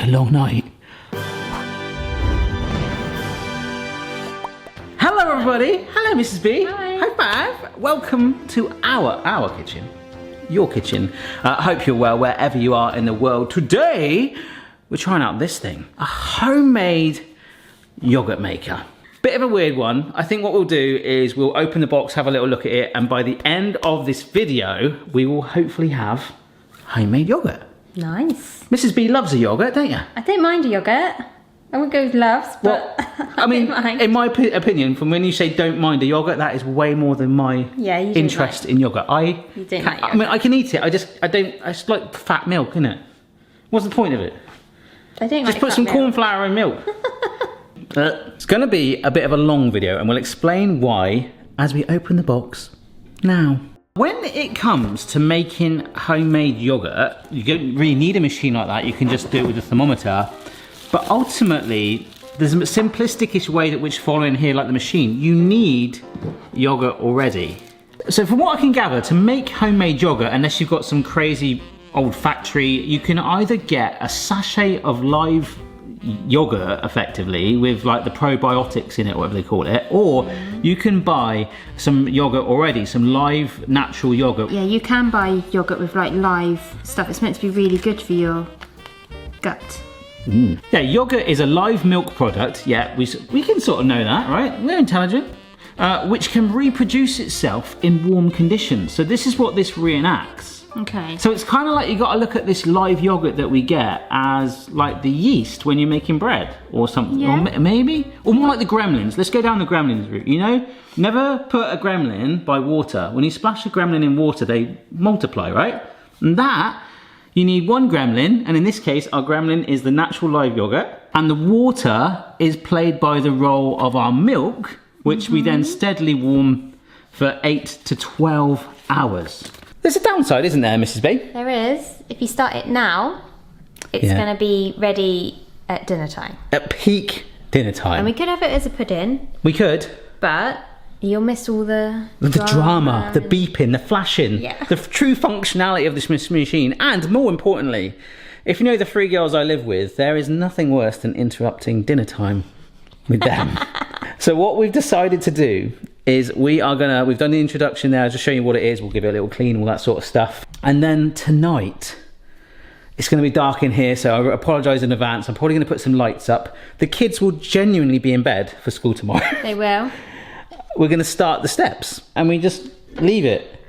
a long night. Hello everybody. Hello Mrs. B. Hi. High five. Welcome to our kitchen. Your kitchen. Hope you're well wherever you are in the world. Today, we're trying out this thing. A homemade yogurt maker. Bit of a weird one. I think what we'll do is we'll open the box, have a little look at it, and by the end of this video, we will hopefully have homemade yogurt. Nice. Mrs. B loves a yogurt, don't you? I don't mind a yogurt. I would go with loves, but Well, I mean, in my opinion, from when you say don't mind a yogurt, that is way more than my interest in yogurt. You don't like I mean, I can eat it. I just like fat milk, isn't it? What's the point of it? I don't just put some corn flour and milk. It's going to be a bit of a long video, and we'll explain why as we open the box now. When it comes to making homemade yogurt, you don't really need a machine like that. You can just do it with a thermometer. But ultimately, there's a simplistic-ish way that which following here, like the machine, you need yogurt already. So from what I can gather, to make homemade yogurt, unless you've got some crazy old factory, you can either get a sachet of live yogurt, effectively, with like the probiotics in it, whatever they call it, or you can buy some yogurt already, some live natural yogurt. Yeah, you can buy yogurt with like live stuff. It's meant to be really good for your gut. Yeah, yogurt is a live milk product. Yeah, we can sort of know that, right? We're intelligent. Which can reproduce itself in warm conditions. So this is what this reenacts. Okay. So it's kind of like you got to look at this live yogurt that we get as like the yeast when you're making bread or something. Yeah. Or maybe, or more like the gremlins. Let's go down the gremlins route, you know? Never put a gremlin by water. When you splash a gremlin in water, they multiply, right? And that, you need one gremlin, and in this case, our gremlin is the natural live yogurt, and the water is played by the role of our milk, which we then steadily warm for 8 to 12 hours. There's a downside, isn't there, Mrs. B? There is. If you start it now, it's going to be ready at dinner time. At peak dinner time. And we could have it as a pudding. We could. But you'll miss all the drama, the beeping, the flashing, the true functionality of this machine, and more importantly, if you know the 3 girls I live with, there is nothing worse than interrupting dinner time with them. So what we've decided to do is we've done the introduction there, just showing you what it is, we'll give it a little clean, all that sort of stuff. And then tonight, it's going to be dark in here, so I apologise in advance. I'm probably going to put some lights up. The kids will genuinely be in bed for school tomorrow. They will. We're going to start the steps, and we just leave it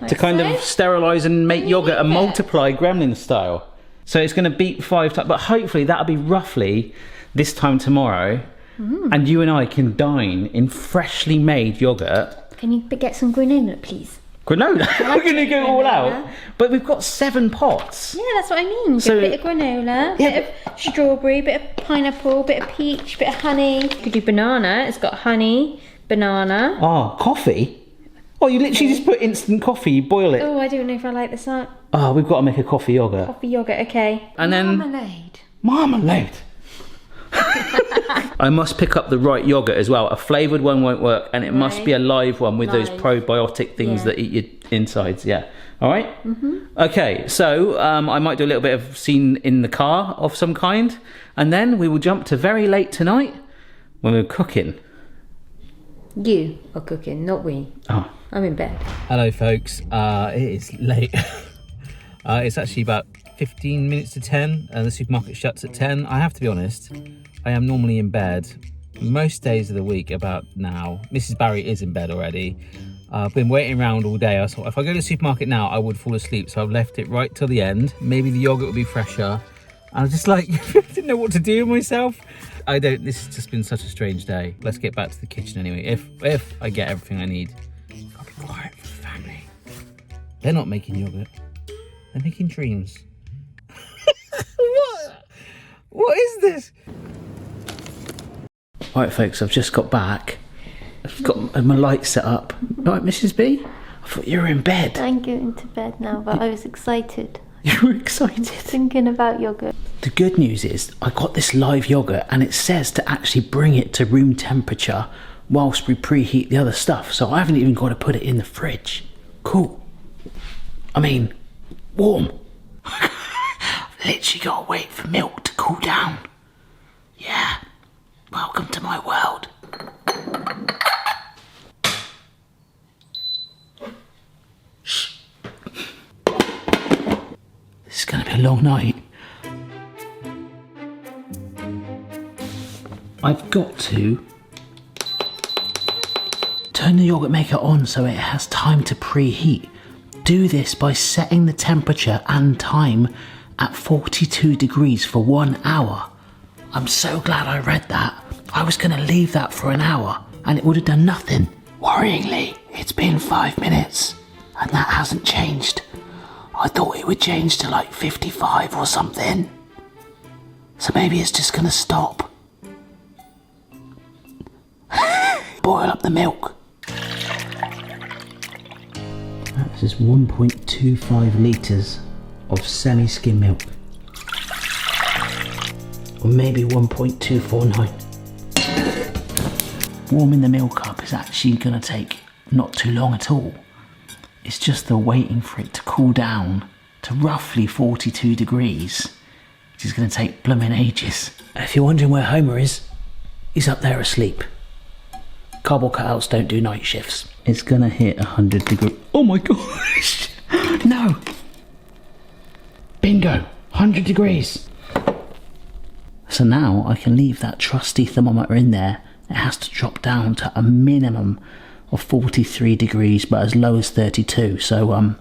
to kind of sterilise and make yogurt and multiply gremlin style. So it's going to beep 5 times, but hopefully that'll be roughly this time tomorrow. And you and I can dine in freshly made yogurt. Can you get some granola, please? Granola? We're going to go all out. But we've got 7 pots. Yeah, that's what I mean. So, a bit of granola, bit of strawberry, bit of pineapple, bit of peach, bit of honey. You could do banana. It's got honey, banana. Oh, coffee? Oh, you literally just put instant coffee, you boil it. Oh, I don't know if I like this. Oh, we've got to make a coffee yogurt. Coffee yogurt, okay. And then marmalade. Marmalade. I must pick up the right yogurt as well. A flavoured one won't work, and it must be a live one with those probiotic things that eat your insides. Yeah. All right. Okay. So I might do a little bit of scene in the car of some kind, and then we will jump to very late tonight when we're cooking. You are cooking, not we. Oh. I'm in bed. Hello, folks. It is late. It's actually about 15 minutes to 10 and the supermarket shuts at 10. I have to be honest, I am normally in bed most days of the week about now. Mrs. Barry is in bed already. I've been waiting around all day. I thought if I go to the supermarket now, I would fall asleep. So I've left it right till the end. Maybe the yogurt will be fresher. I was just like, didn't know what to do with myself. This has just been such a strange day. Let's get back to the kitchen anyway. If I get everything I need. I'll be quiet for the family. They're not making yogurt. They're making dreams. What is this? Alright folks, I've just got back. I've got my light set up. Right, Mrs. B? I thought you were in bed. I'm going to bed now, but I was excited. You were excited? Thinking about yogurt. The good news is I got this live yogurt and it says to actually bring it to room temperature whilst we preheat the other stuff. So I haven't even got to put it in the fridge. Cool. I mean, warm. Literally gotta wait for milk to cool down. Yeah, welcome to my world. Shh. This is gonna be a long night. I've got to turn the yogurt maker on so it has time to preheat. Do this by setting the temperature and time at 42 degrees for 1 hour. I'm so glad I read that. I was going to leave that for an hour and it would have done nothing. Worryingly, it's been 5 minutes and that hasn't changed. I thought it would change to like 55 or something. So maybe it's just going to stop. Boil up the milk. This is 1.25 litres of semi-skim milk. Or maybe 1.249. Warming the milk up is actually going to take not too long at all. It's just the waiting for it to cool down to roughly 42 degrees, which is going to take blooming ages. If you're wondering where Homer is, he's up there asleep. Cardboard cutouts don't do night shifts. It's gonna hit 100 degrees. Oh my gosh! No! Bingo! 100 degrees! So now I can leave that trusty thermometer in there. It has to drop down to a minimum of 43 degrees, but as low as 32. So I'm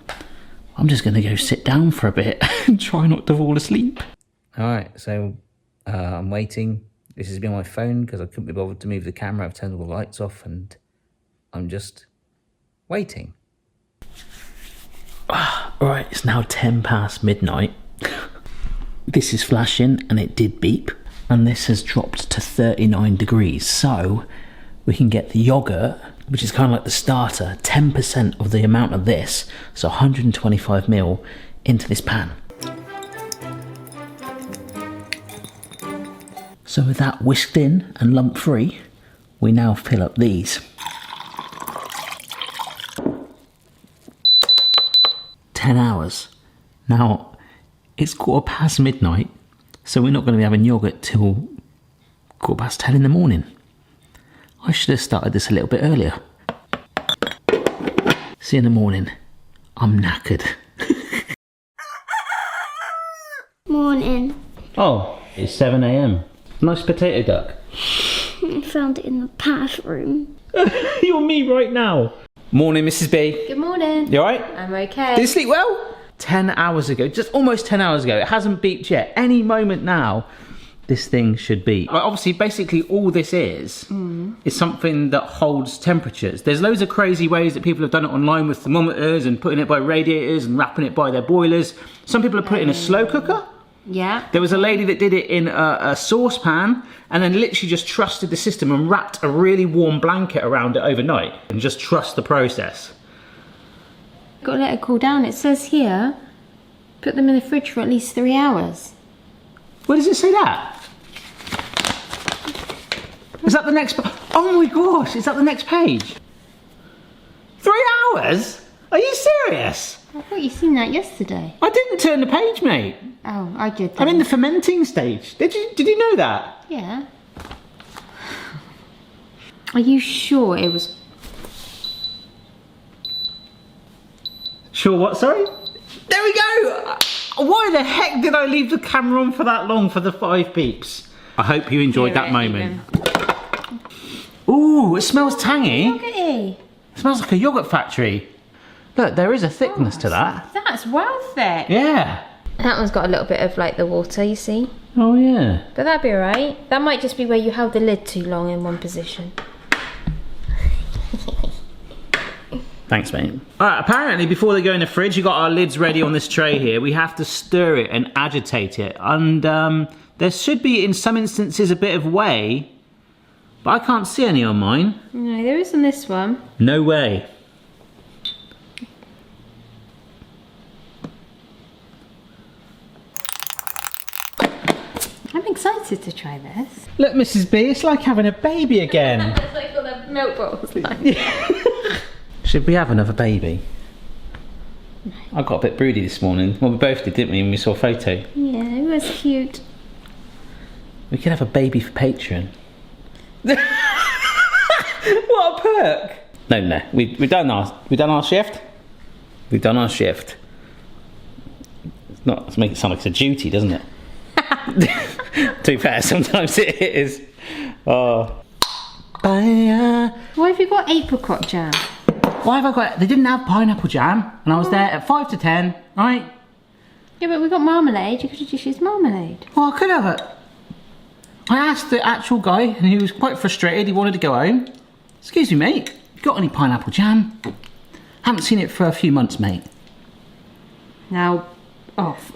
just gonna go sit down for a bit and try not to fall asleep. Alright, so I'm waiting. This has been on my phone because I couldn't be bothered to move the camera. I've turned all the lights off and I'm just waiting. Right, it's now 10 past midnight. This is flashing and it did beep. And this has dropped to 39 degrees. So we can get the yogurt, which is kind of like the starter, 10% of the amount of this, so 125 ml, into this pan. So with that whisked in and lump free, we now fill up these. 10 hours. Now, it's midnight, so we're not going to be having yogurt till 10:15 in the morning. I should have started this a little bit earlier. See you in the morning. I'm knackered. Morning. Oh, it's 7 AM. Nice potato duck. I found it in the bathroom. You're me right now. Morning, Mrs. B. Good morning. You alright? I'm okay. Did you sleep well? 10 hours ago, just almost 10 hours ago. It hasn't beeped yet. Any moment now, this thing should beep. Obviously, basically all this is something that holds temperatures. There's loads of crazy ways that people have done it online with thermometers and putting it by radiators and wrapping it by their boilers. Some people have put it in a slow cooker. Yeah. There was a lady that did it in a saucepan and then literally just trusted the system and wrapped a really warm blanket around it overnight and just trust the process. Got to let it cool down. It says here, put them in the fridge for at least 3 hours. Where does it say that? Is that the next? Oh my gosh! Is that the next page? 3 hours? Are you serious? I thought you seen that yesterday. I didn't turn the page, mate. Oh, I did. I'm in the fermenting stage. Did you know that? Yeah. Are you sure it was? Sure what? Sorry? There we go! Why the heck did I leave the camera on for that long for the 5 beeps? I hope you enjoyed that moment. Ooh, it smells tangy. Yogurty. It smells like a yogurt factory. Look, there is a thickness to that. That's well thick. Yeah. That one's got a little bit of like the water, you see. Oh yeah. But that'd be alright. That might just be where you held the lid too long in one position. Thanks, mate. Alright, apparently before they go in the fridge, you got our lids ready on this tray here. We have to stir it and agitate it. And there should be, in some instances, a bit of whey. But I can't see any on mine. No, there is on this one. No way. I'm excited to try this. Look, Mrs. B, it's like having a baby again. It's like all the milk bottles. Like. Should we have another baby? I got a bit broody this morning. Well, we both did, didn't we, when we saw a photo? Yeah, it was cute. We could have a baby for Patreon. What a perk! No. We've done our shift. We've done our shift. It's make it sound like it's a duty, doesn't it? To be fair, sometimes it is. Oh. Why have you got apricot jam? Why have I got? They didn't have pineapple jam, and I was there at 5 to 10, right? Yeah, but we got marmalade. You could have just used marmalade. Well, I could have it. I asked the actual guy, and he was quite frustrated. He wanted to go home. Excuse me, mate. You got any pineapple jam? Haven't seen it for a few months, mate. Now, off.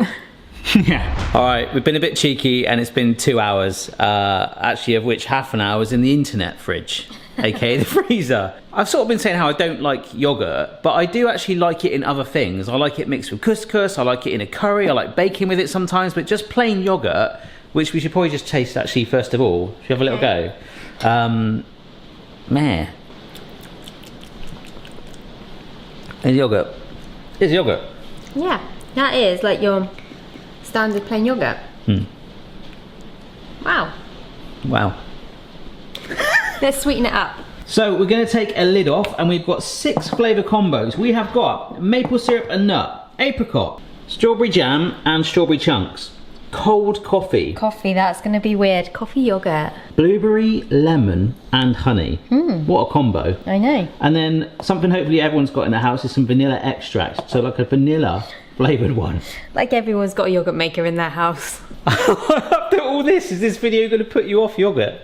Yeah. All right, we've been a bit cheeky, and it's been 2 hours. Actually, of which half an hour was in the internet fridge, aka the freezer. I've sort of been saying how I don't like yogurt, but I do actually like it in other things. I like it mixed with couscous. I like it in a curry. I like baking with it sometimes, but just plain yogurt, which we should probably just taste actually first of all. Should we have a little go? Meh. It's yogurt. It's yogurt. Yeah, that is like your standard plain yogurt. Wow. Wow. Let's sweeten it up. So we're going to take a lid off, and we've got 6 flavour combos. We have got maple syrup and nut, apricot, strawberry jam and strawberry chunks, cold coffee, Coffee, that's going to be weird. Coffee yogurt. blueberry, lemon and honey. What a combo. I know. And then something hopefully everyone's got in their house is some vanilla extract. So like a vanilla flavoured one. Like everyone's got a yogurt maker in their house. After all this, is this video going to put you off yogurt?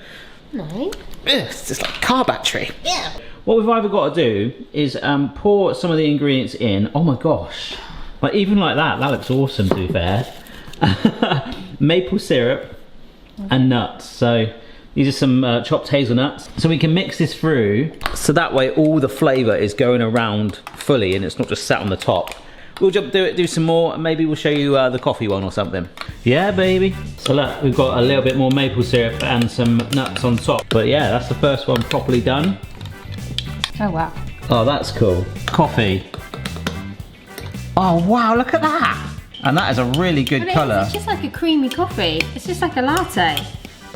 No. It's just like a car battery. Yeah. What we've either got to do is pour some of the ingredients in. Oh my gosh. Like even like that looks awesome to be fair. Maple syrup and nuts. So these are some chopped hazelnuts. So we can mix this through. So that way all the flavour is going around fully and it's not just sat on the top. We'll do some more, and maybe we'll show you the coffee one or something. Yeah, baby. So look, we've got a little bit more maple syrup and some nuts on top. But yeah, that's the first one properly done. Oh wow. Oh, that's cool. Coffee. Oh wow, look at that. And that is a really good colour. It's just like a creamy coffee. It's just like a latte.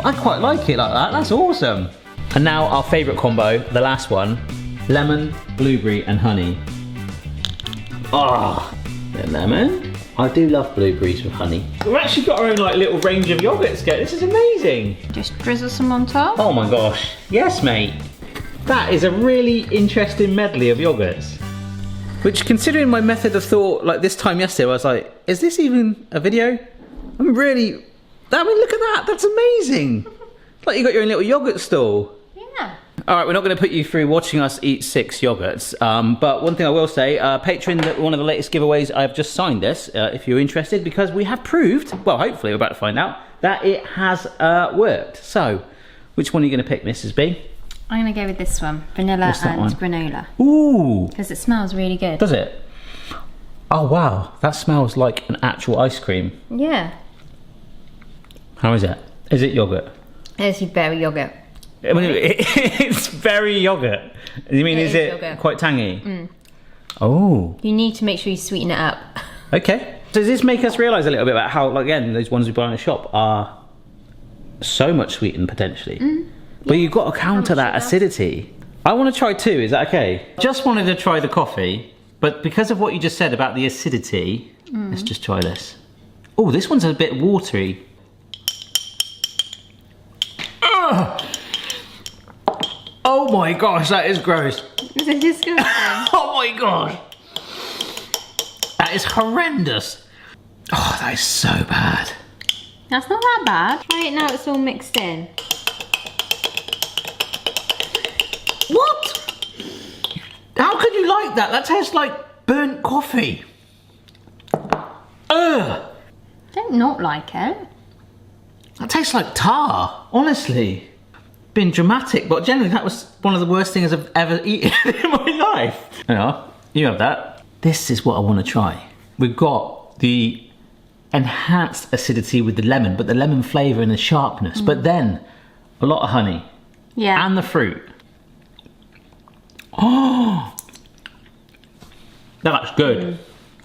I quite like it like that. That's awesome. And now our favourite combo, the last one, lemon, blueberry and honey. Oh, the lemon. I do love blueberries with honey. We've actually got our own like little range of yogurts. This is amazing. Just drizzle some on top. Oh my gosh. Yes, mate. That is a really interesting medley of yogurts. Which, considering my method of thought, like this time yesterday, I was like, is this even a video? I'm really, look at that. That's amazing. It's like you got your own little yogurt stall. Yeah. All right, we're not going to put you through watching us eat 6 yogurts, but one thing I will say, Patreon, one of the latest giveaways, I've just signed this, if you're interested, because we have proved, well, hopefully we're about to find out, that it has worked. So, which one are you going to pick, Mrs. B? I'm going to go with this one, vanilla and granola. Ooh. Because it smells really good. Does it? Oh, wow. That smells like an actual ice cream. Yeah. How is it? Is it yogurt? It's very yogurt. I mean, it's very yogurt. You mean, is it yogurt. quite tangy? Oh. You need to make sure you sweeten it up. Okay. So does this make us realise a little bit about how, like, again, those ones we buy in the shop are so much sweetened potentially? But you've got to counter that acidity. I want to try 2, is that okay? Just wanted to try the coffee, but because of what you just said about the acidity, let's just try this. Oh, this one's a bit watery. Ugh. Oh my gosh, that is gross. Is it disgusting? Oh my gosh. That is horrendous. Oh, that is so bad. That's not that bad. Try it now, it's all mixed in. What? How could you like that? That tastes like burnt coffee. Ugh. Don't not like it. That tastes like tar, honestly. Been dramatic, but generally that was one of the worst things I've ever eaten in my life. You have that. This is what I want to try. We've got the enhanced acidity with the lemon, but the lemon flavour and the sharpness, but then a lot of honey. Yeah. And the fruit. Oh, that's good.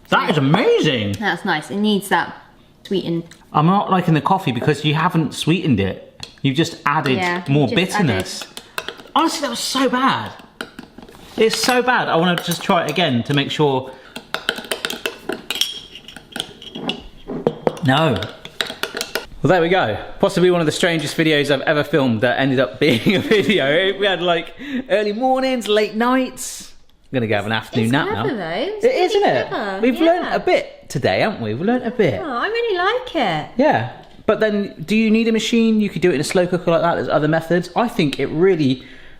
That is amazing. That's nice. It needs that sweetened. I'm not liking the coffee because you haven't sweetened it. You've just added more bitterness. Honestly, that was so bad. It's so bad. I want to just try it again to make sure. No. Well, there we go. Possibly one of the strangest videos I've ever filmed that ended up being a video. We had like early mornings, late nights. I'm going to go have an afternoon nap now. Though. It is, isn't it? We've learnt a bit today, haven't we? We've learnt a bit. Oh, I really like it. Yeah. But then, do you need a machine? You could do it in a slow cooker like that. There's other methods. I think it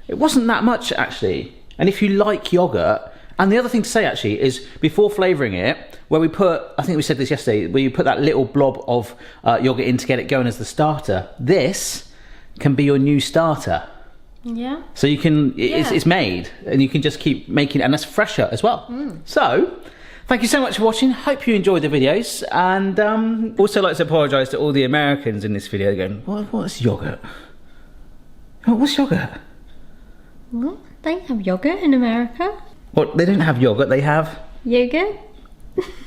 wasn't that much, actually. And if you like yogurt, and the other thing to say, actually, is before flavouring it, where we put, I think we said this yesterday, where you put that little blob of yogurt in to get it going as the starter, this can be your new starter. Yeah. So you can, it's made, and you can just keep making it, and that's fresher as well. So, thank you so much for watching. Hope you enjoyed the videos, and also like to apologise to all the Americans in this video going, what's yogurt? What's yogurt? What? They have yogurt in America? Well, they don't have yogurt, they have... Yogurt?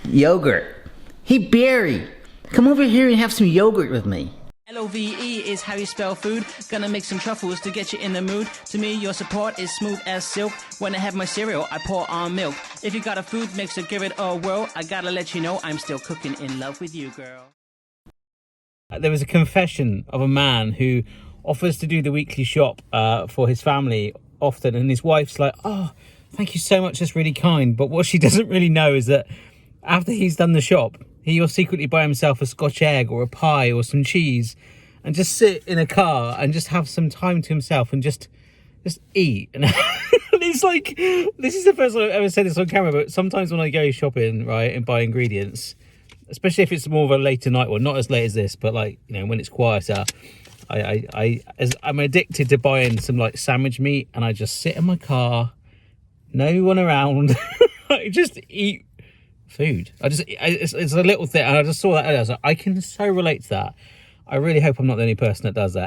Yogurt. Hey, Barry, come over here and have some yogurt with me. L-O-V-E is how you spell food. Gonna make some truffles to get you in the mood. To me, your support is smooth as silk. When I have my cereal, I pour on milk. If you got a food mixer, give it a whirl. I gotta let you know I'm still cooking in love with you, girl. There was a confession of a man who offers to do the weekly shop for his family often, and his wife's like, oh, thank you so much, that's really kind. But what she doesn't really know is that after he's done the shop, he'll secretly buy himself a Scotch egg or a pie or some cheese and just sit in a car and just have some time to himself and just eat. And it's like, this is the first time I've ever said this on camera, but sometimes when I go shopping, right, and buy ingredients, especially if it's more of a later night one, not as late as this, but like, you know, when it's quieter, I'm addicted to buying some like sandwich meat, and I just sit in my car, no one around, I just eat food. It's a little thing, and I just saw that earlier. I was like, I can so relate to that. I really hope I'm not the only person that does that.